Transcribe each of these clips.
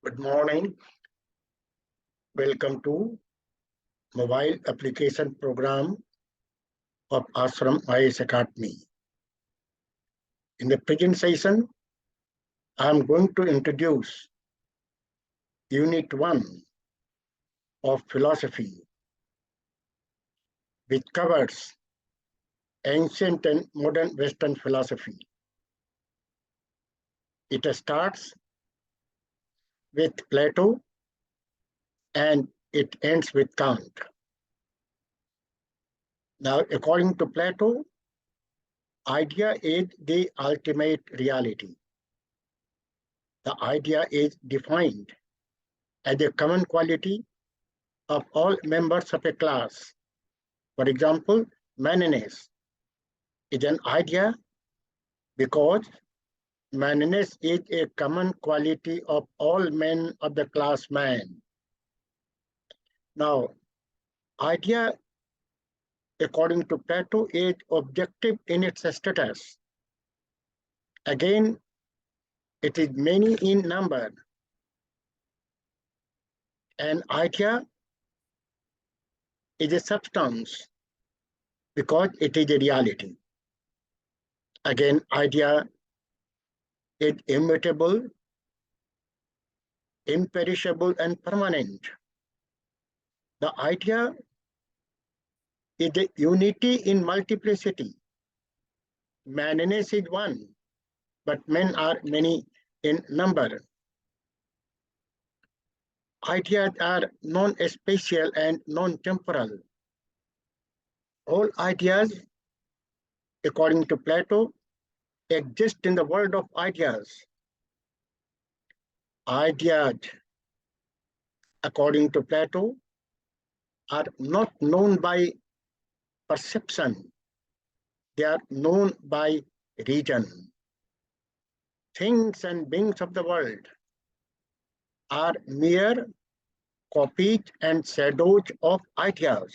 Good morning. Welcome to Mobile Application Program of Ashram IAS Academy. In the present session, I am going to introduce Unit 1 of Philosophy, which covers ancient and modern Western philosophy. It starts with Plato and it ends with Kant. Now, according to Plato, idea is the ultimate reality. The idea is defined as a common quality of all members of a class. For example, manliness is an idea because manliness is a common quality of all men of the class man. Now, idea, according to Plato, is objective in its status. Again, it is many in number. An idea is a substance because it is a reality. Again, idea is immutable, imperishable, and permanent. The idea is a unity in multiplicity. Manliness is one, but men are many in number. Ideas are non-spatial and non-temporal. All ideas, according to Plato, exist in the world of ideas. Ideas, according to Plato, are not known by perception. They are known by reason. Things and beings of the world are mere copies and shadows of ideas.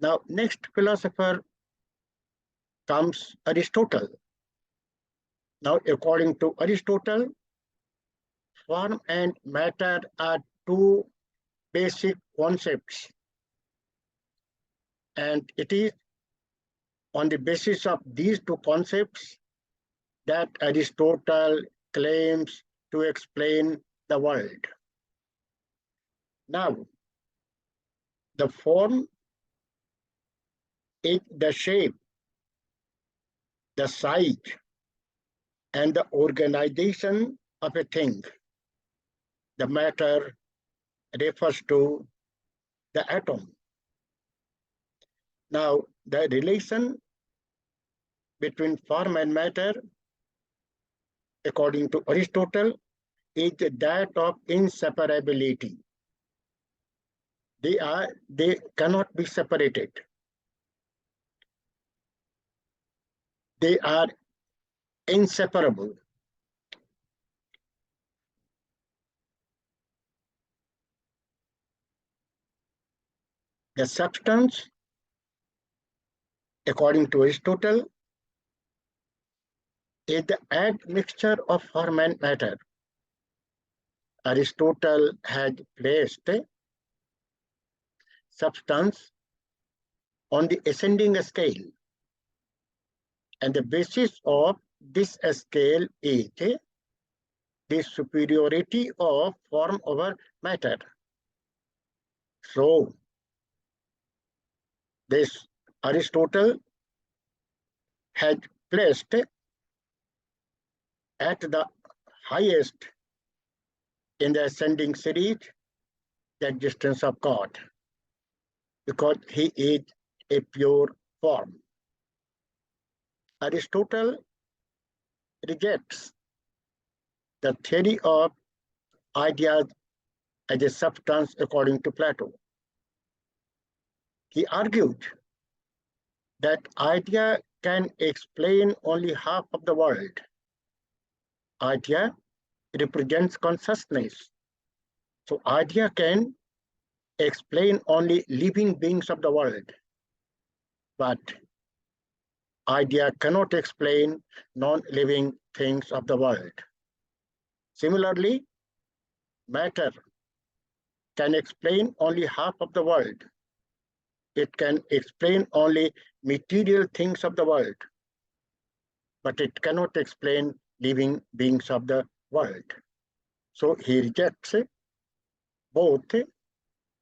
Now, next philosopher comes Aristotle. Now, according to Aristotle, form and matter are two basic concepts. And it is on the basis of these two concepts that Aristotle claims to explain the world. Now, the form is the shape, the size, and the organization of a thing. The matter refers to the atom. Now, the relation between form and matter, according to Aristotle, is that of inseparability. They cannot be separated. They are inseparable. The substance, according to Aristotle, is the admixture of form and matter. Aristotle had placed substance on the ascending scale. And the basis of this scale is the superiority of form over matter. So, this Aristotle had placed at the highest in the ascending series the existence of God, because he is a pure form. Aristotle rejects the theory of ideas as a substance according to Plato. He argued that idea can explain only half of the world. Idea represents consciousness. So idea can explain only living beings of the world. But idea cannot explain non-living things of the world. Similarly, matter can explain only half of the world. It can explain only material things of the world, but it cannot explain living beings of the world. So he rejects both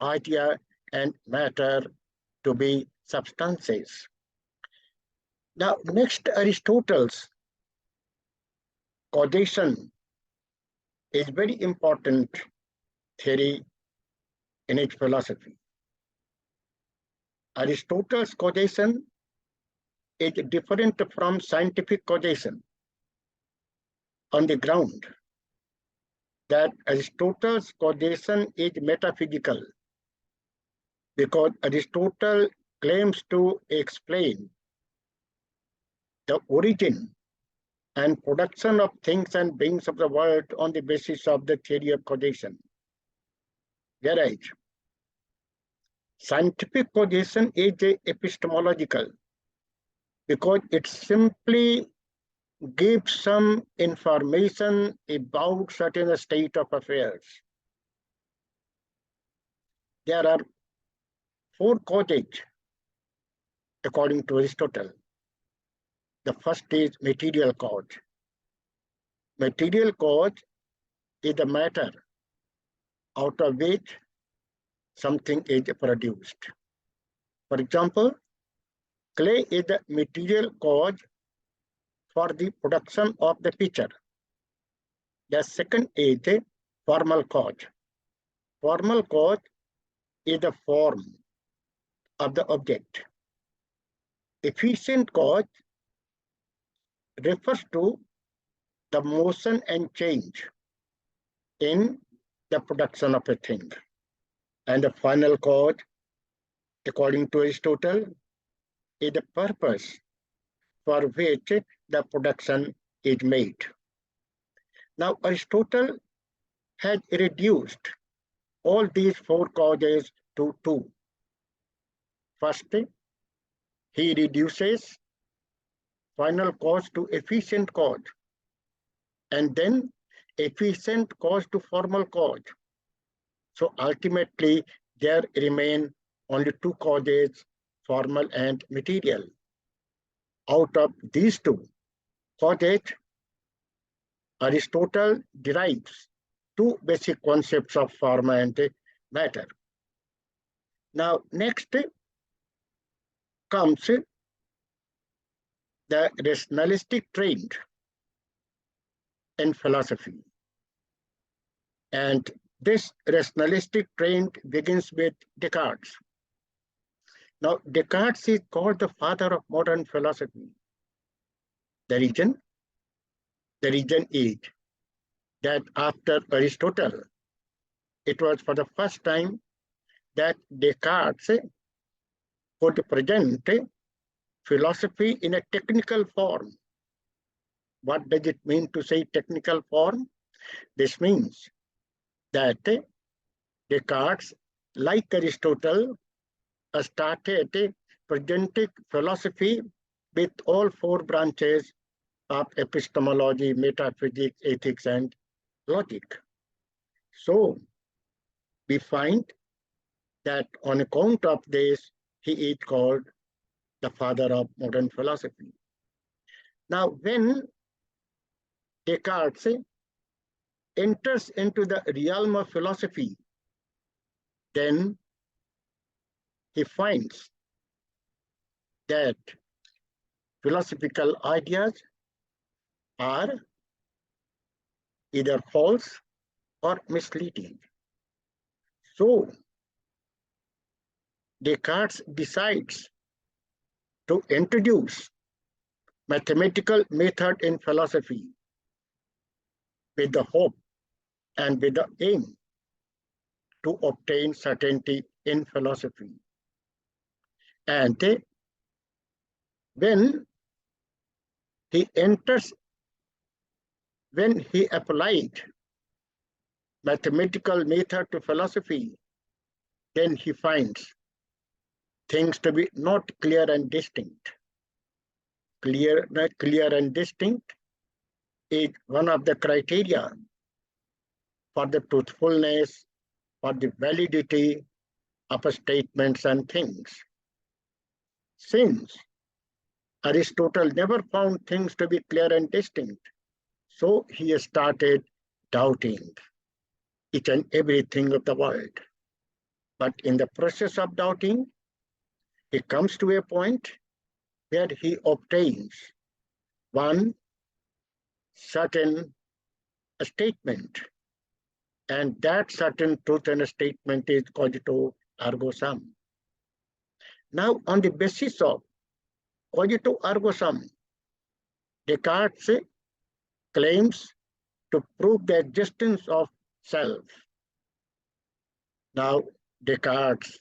idea and matter to be substances. Now, next, Aristotle's causation is very important theory in its philosophy. Aristotle's causation is different from scientific causation on the ground that Aristotle's causation is metaphysical, because Aristotle claims to explain the origin and production of things and beings of the world on the basis of the theory of causation. Whereas scientific causation is epistemological, because it simply gives some information about certain state of affairs. There are 4 causes according to Aristotle. The first is material cause. Material cause is the matter out of which something is produced. For example, clay is the material cause for the production of the pitcher. The second is the formal cause. Formal cause is the form of the object. Efficient cause refers to the motion and change in the production of a thing. And the final cause, according to Aristotle, is the purpose for which the production is made. Now, Aristotle has reduced all these 4 causes to 2. First, he reduces final cause to efficient cause, and then efficient cause to formal cause. So ultimately, there remain only 2 causes, formal and material. Out of these 2 causes, Aristotle derives 2 basic concepts of form and matter. Now, next comes the rationalistic trend in philosophy. And this rationalistic trend begins with Descartes. Now, Descartes is called the father of modern philosophy. The reason is that after Aristotle, it was for the first time that Descartes could present philosophy in a technical form. What does it mean to say technical form? This means that Descartes, like Aristotle, started presenting philosophy with all 4 branches of epistemology, metaphysics, ethics, and logic. So we find that on account of this, he is called the father of modern philosophy. Now, when Descartes enters into the realm of philosophy, then he finds that philosophical ideas are either false or misleading. So Descartes decides to introduce mathematical method in philosophy with the hope and with the aim to obtain certainty in philosophy. And when he applied mathematical method to philosophy, then he finds things to be not clear and distinct. Clear and distinct is one of the criteria for the truthfulness, for the validity of statements and things. Since Aristotle never found things to be clear and distinct, so he started doubting each and everything of the world. But in the process of doubting, he comes to a point where he obtains one certain statement, and that certain truth and statement is cogito ergo sum. Now, on the basis of cogito ergo sum, Descartes claims to prove the existence of self. Now, Descartes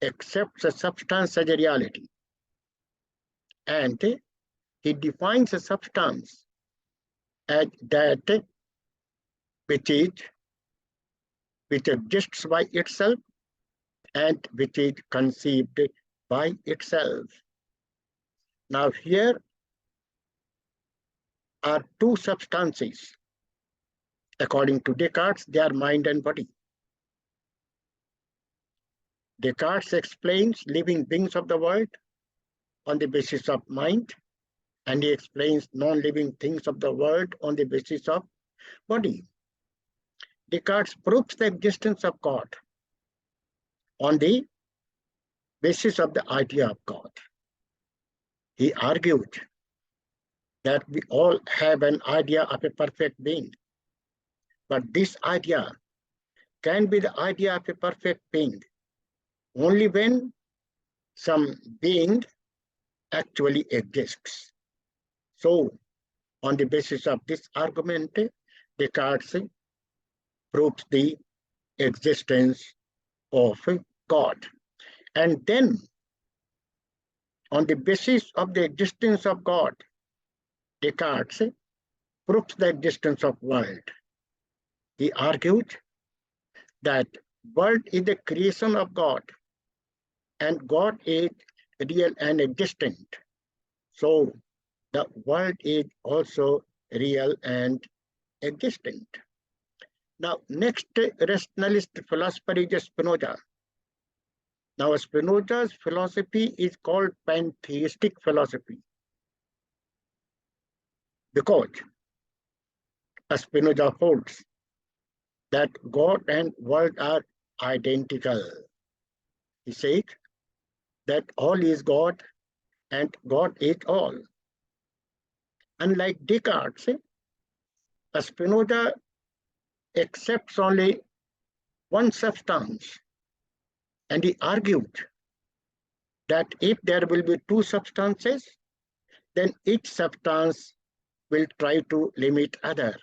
accepts a substance as a reality, and he defines a substance as that which exists by itself and which is conceived by itself. Now, here are two substances. According to Descartes, they are mind and body. Descartes explains living beings of the world on the basis of mind, and he explains non-living things of the world on the basis of body. Descartes proves the existence of God on the basis of the idea of God. He argued that we all have an idea of a perfect being, but this idea can be the idea of a perfect being only when some being actually exists. So, on the basis of this argument, Descartes proves the existence of God. And then, on the basis of the existence of God, Descartes proves the existence of world. He argued that world is the creation of God, and God is real and existent. So the world is also real and existent. Now, next rationalist philosopher is Spinoza. Now, Spinoza's philosophy is called pantheistic philosophy because Spinoza holds that God and world are identical. He said that all is God and God is all. Unlike Descartes, Spinoza accepts only one substance, and he argued that if there will be two substances, then each substance will try to limit other.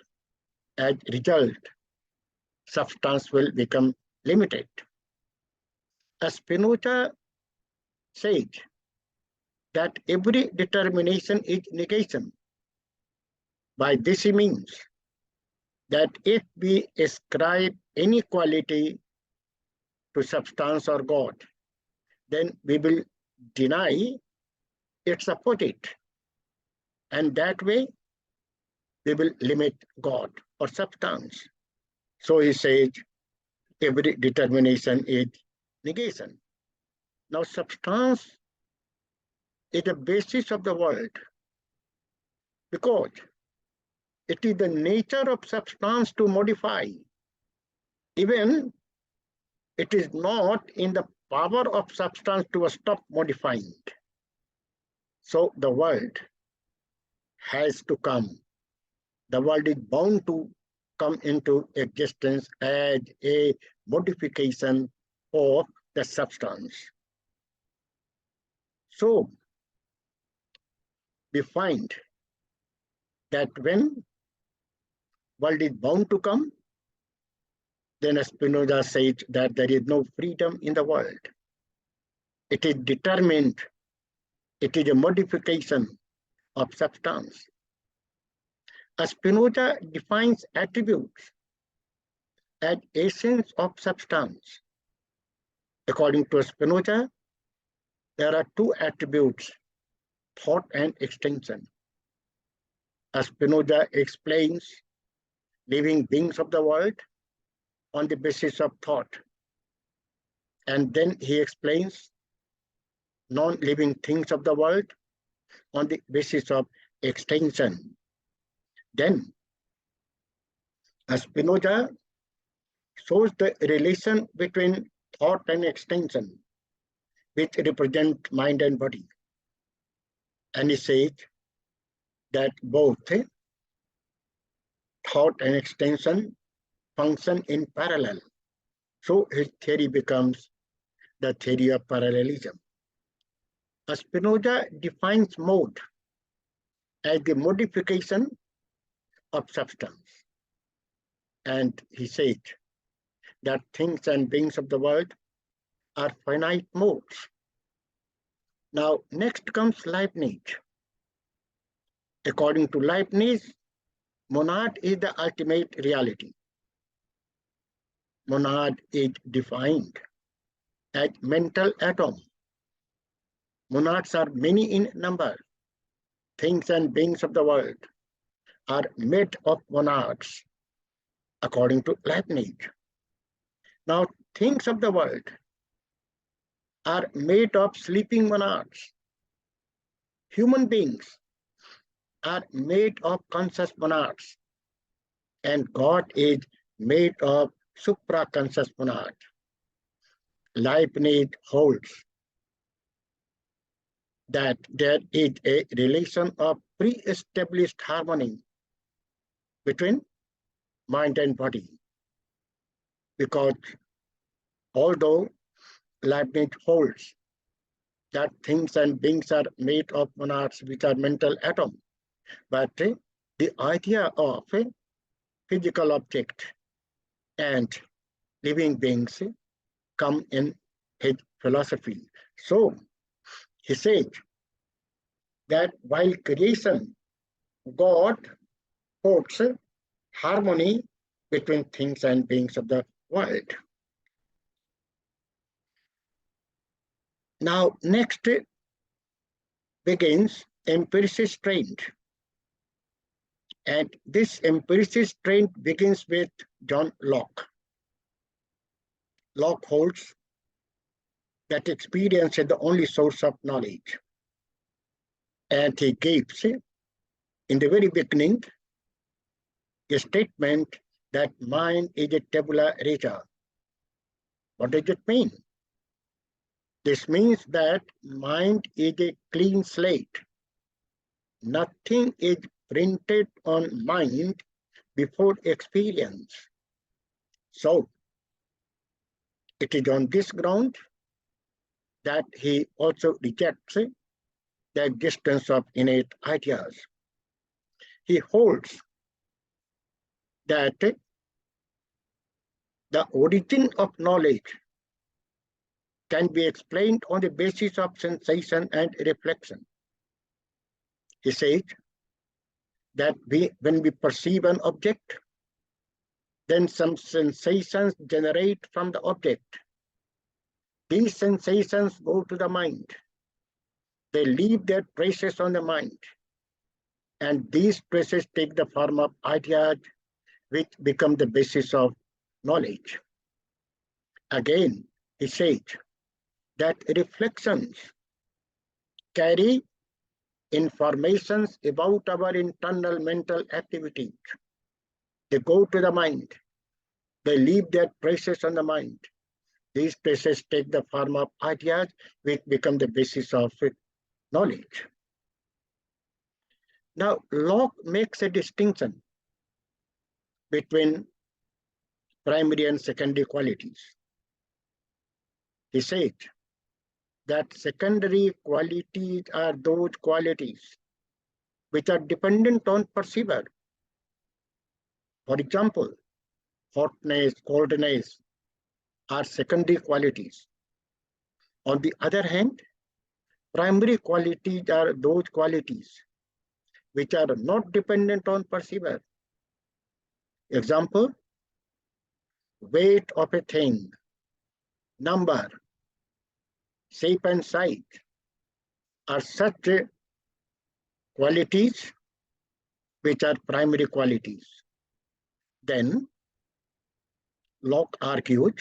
As a result, substance will become limited. Spinoza said that every determination is negation. By this he means that if we ascribe any quality to substance or God, then we will deny its opposite. And that way, we will limit God or substance. So he says, every determination is negation. Now, substance is the basis of the world because it is the nature of substance to modify. Even it is not in the power of substance to stop modifying. So the world has to come. The world is bound to come into existence as a modification of the substance. So we find that when world is bound to come, then Spinoza says that there is no freedom in the world. It is determined. It is a modification of substance. Spinoza defines attributes as essence of substance. According to Spinoza, there are two attributes, thought and extension. Spinoza explains living beings of the world on the basis of thought. And then he explains non-living things of the world on the basis of extension. Then Spinoza shows the relation between thought and extension, which represent mind and body. And he says that both thought and extension function in parallel. So his theory becomes the theory of parallelism. Spinoza defines mode as the modification of substance. And he said that things and beings of the world are finite modes. Now, next comes Leibniz. According to Leibniz, monad is the ultimate reality. Monad is defined as mental atom. Monads are many in number. Things and beings of the world are made of monads, according to Leibniz. Now, things of the world are made of sleeping monads. Human beings are made of conscious monads, and God is made of supra-conscious monad. Leibniz holds that there is a relation of pre-established harmony between mind and body, because although Leibniz holds that things and beings are made of monads which are mental atoms, but the idea of a physical object and living beings come in his philosophy. So he said that while creation, God holds harmony between things and beings of the world. Now, next begins empiricist trend. And this empiricist trend begins with John Locke. Locke holds that experience is the only source of knowledge. And he gives, in the very beginning, a statement that mind is a tabula rasa. What does it mean? This means that mind is a clean slate. Nothing is printed on mind before experience. So, it is on this ground that he also rejects the existence of innate ideas. He holds that the origin of knowledge can be explained on the basis of sensation and reflection. He says that when we perceive an object, then some sensations generate from the object. These sensations go to the mind. They leave their traces on the mind. And these traces take the form of ideas which become the basis of knowledge. Again, he says that reflections carry informations about our internal mental activities. They go to the mind. They leave their traces on the mind. These traces take the form of ideas which become the basis of knowledge. Now, Locke makes a distinction between primary and secondary qualities. He said that secondary qualities are those qualities which are dependent on perceiver. For example, hotness, coldness are secondary qualities. On the other hand, primary qualities are those qualities which are not dependent on perceiver. Example, weight of a thing, number, shape and size are such qualities which are primary qualities. Then Locke argued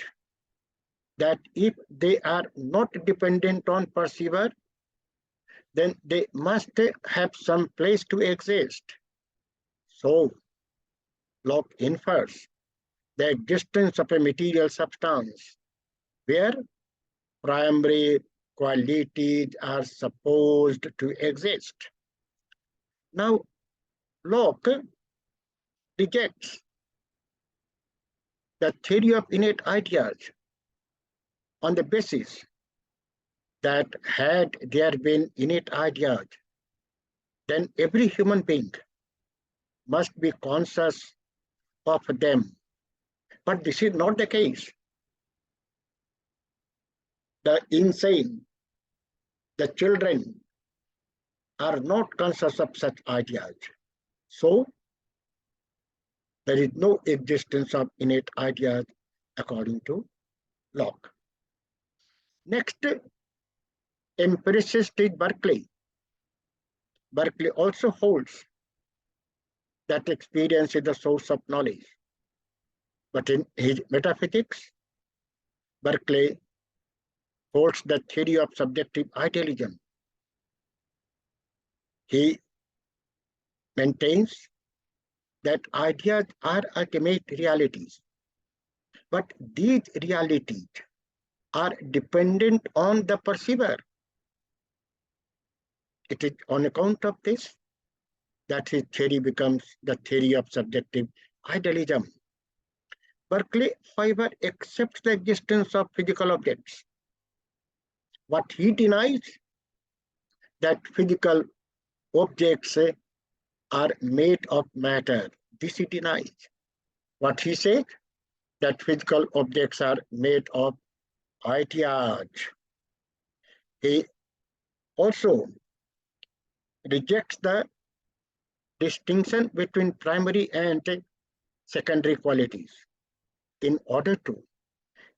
that if they are not dependent on perceiver, then they must have some place to exist. So, Locke infers the existence of a material substance where primary qualities are supposed to exist. Now, Locke rejects the theory of innate ideas on the basis that had there been innate ideas, then every human being must be conscious of them. But this is not the case. The insane, the children are not conscious of such ideas. So, there is no existence of innate ideas according to Locke. Next, empiricist is Berkeley. Berkeley also holds that experience is the source of knowledge. But in his metaphysics, Berkeley holds the theory of subjective idealism. He maintains that ideas are ultimate realities, but these realities are dependent on the perceiver. It is on account of this that his theory becomes the theory of subjective idealism. Berkeley, however, accepts the existence of physical objects. What he denies that physical objects are made of matter. This he denies. What he says, that physical objects are made of ideas. He also rejects the distinction between primary and secondary qualities in order to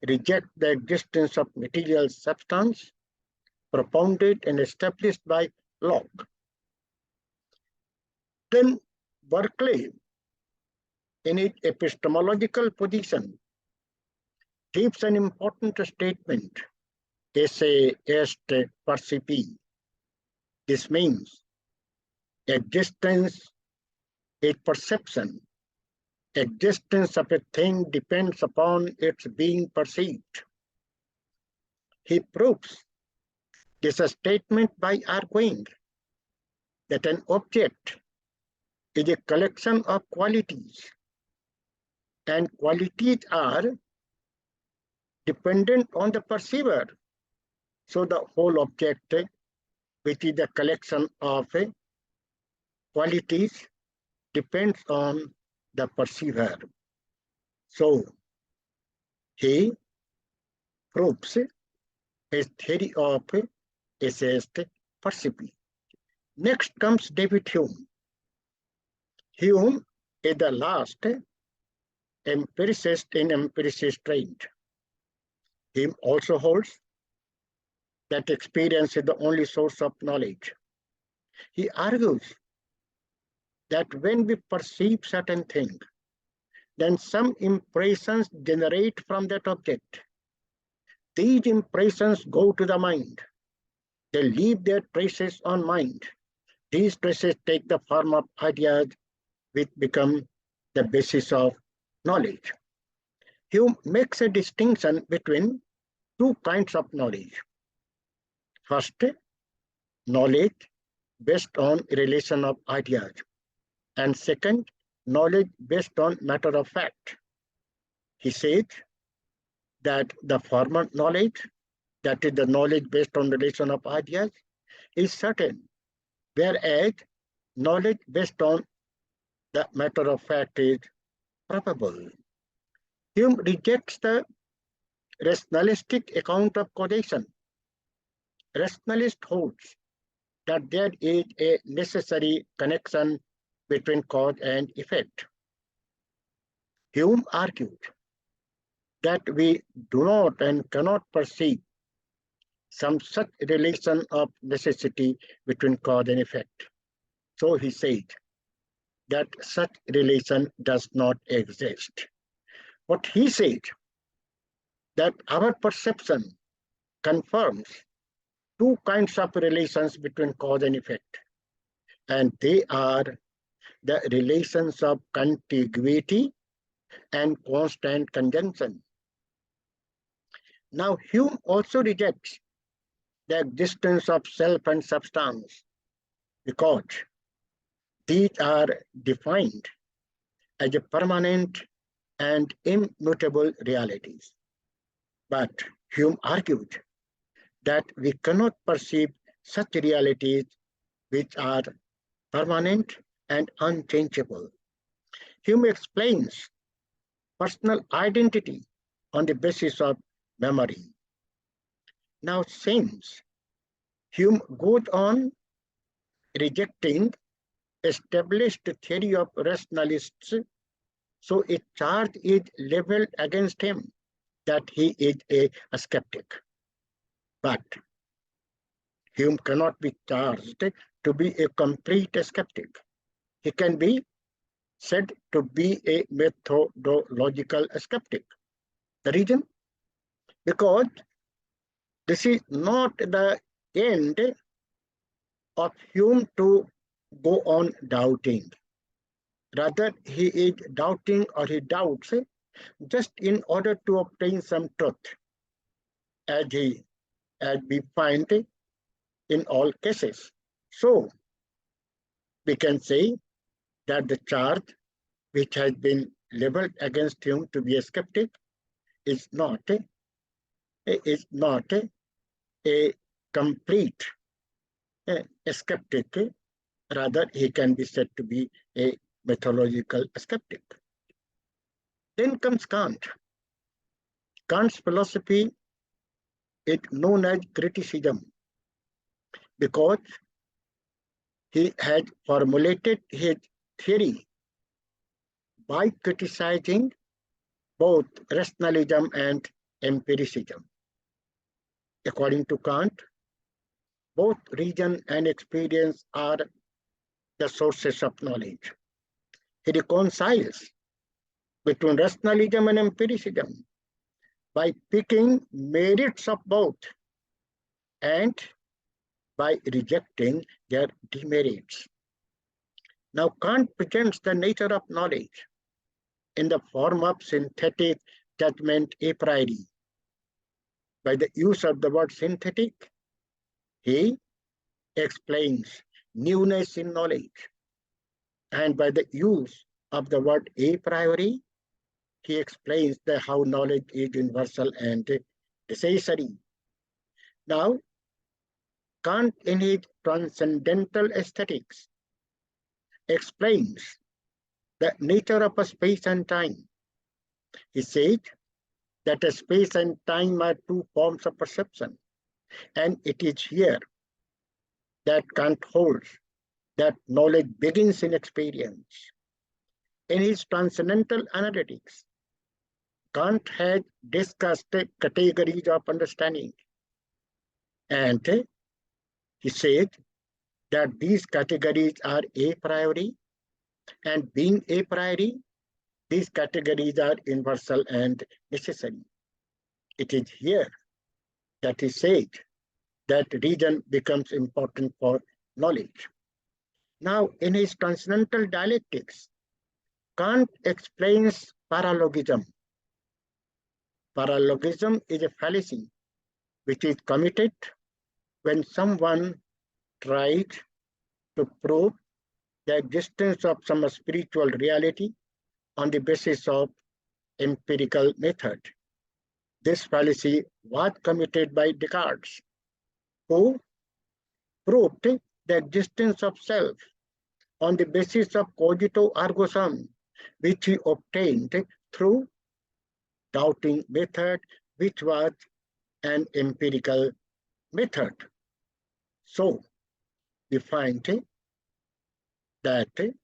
reject the existence of material substance propounded and established by Locke. Then Berkeley, in his epistemological position, gives an important statement, esse est percipi. This means existence is perception. Existence of a thing depends upon its being perceived. He proves this statement by arguing that an object is a collection of qualities, and qualities are dependent on the perceiver. So the whole object, which is a collection of qualities, depends on the perceiver. So he proves his theory of esse est percipi. Next comes David Hume. Hume is the last empiricist in empiricist trade. Hume also holds that experience is the only source of knowledge. He argues that when we perceive certain things, then some impressions generate from that object. These impressions go to the mind. They leave their traces on mind. These traces take the form of ideas which become the basis of knowledge. Hume makes a distinction between two kinds of knowledge. First, knowledge based on relation of ideas. And second, knowledge based on matter of fact. He said that the former knowledge, that is the knowledge based on relation of ideas, is certain, whereas knowledge based on the matter of fact is probable. Hume rejects the rationalistic account of causation. Rationalist holds that there is a necessary connection between cause and effect. Hume argued that we do not and cannot perceive some such relation of necessity between cause and effect. So he said that such relation does not exist. What he said, that our perception confirms two kinds of relations between cause and effect, and they are the relations of contiguity and constant conjunction. Now, Hume also rejects the existence of self and substance because these are defined as a permanent and immutable realities. But Hume argued that we cannot perceive such realities which are permanent and unchangeable. Hume explains personal identity on the basis of memory. Now, since Hume goes on rejecting established theory of rationalists, so a charge is leveled against him that he is a skeptic. But Hume cannot be charged to be a complete skeptic. He can be said to be a methodological skeptic. The reason? Because this is not the end of Hume to go on doubting. Rather, he is doubting or he doubts just in order to obtain some truth, as we find in all cases. So, we can say that the charge which has been leveled against him to be a skeptic is not a complete skeptic. Rather, he can be said to be a methodological skeptic. Then comes Kant. Kant's philosophy is known as criticism because he had formulated his theory by criticizing both rationalism and empiricism. According to Kant, both reason and experience are the sources of knowledge. He reconciles between rationalism and empiricism by picking merits of both and by rejecting their demerits. Now, Kant presents the nature of knowledge in the form of synthetic judgment a priori. By the use of the word synthetic, he explains newness in knowledge. And by the use of the word a priori, he explains how knowledge is universal and necessary. Now, Kant in his Transcendental Aesthetics explains the nature of a space and time. He said that a space and time are two forms of perception, and it is here that Kant holds that knowledge begins in experience. In his Transcendental Analytics, Kant had discussed categories of understanding, and he said that these categories are a priori, and being a priori, these categories are universal and necessary. It is here that he said that reason becomes important for knowledge. Now, in his Transcendental Dialectics, Kant explains paralogism. Paralogism is a fallacy which is committed when someone tries to prove the existence of some spiritual reality on the basis of empirical method. This fallacy was committed by Descartes, who proved the existence of self on the basis of cogito ergo sum, which he obtained through doubting method, which was an empirical method. So, we find that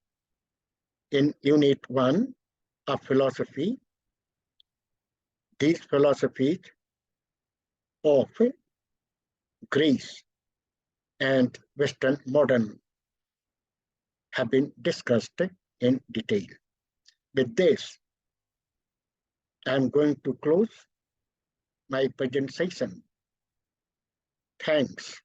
in Unit 1 of philosophy, these philosophies of Greece and Western modern have been discussed in detail. With this, I'm going to close my presentation. Thanks.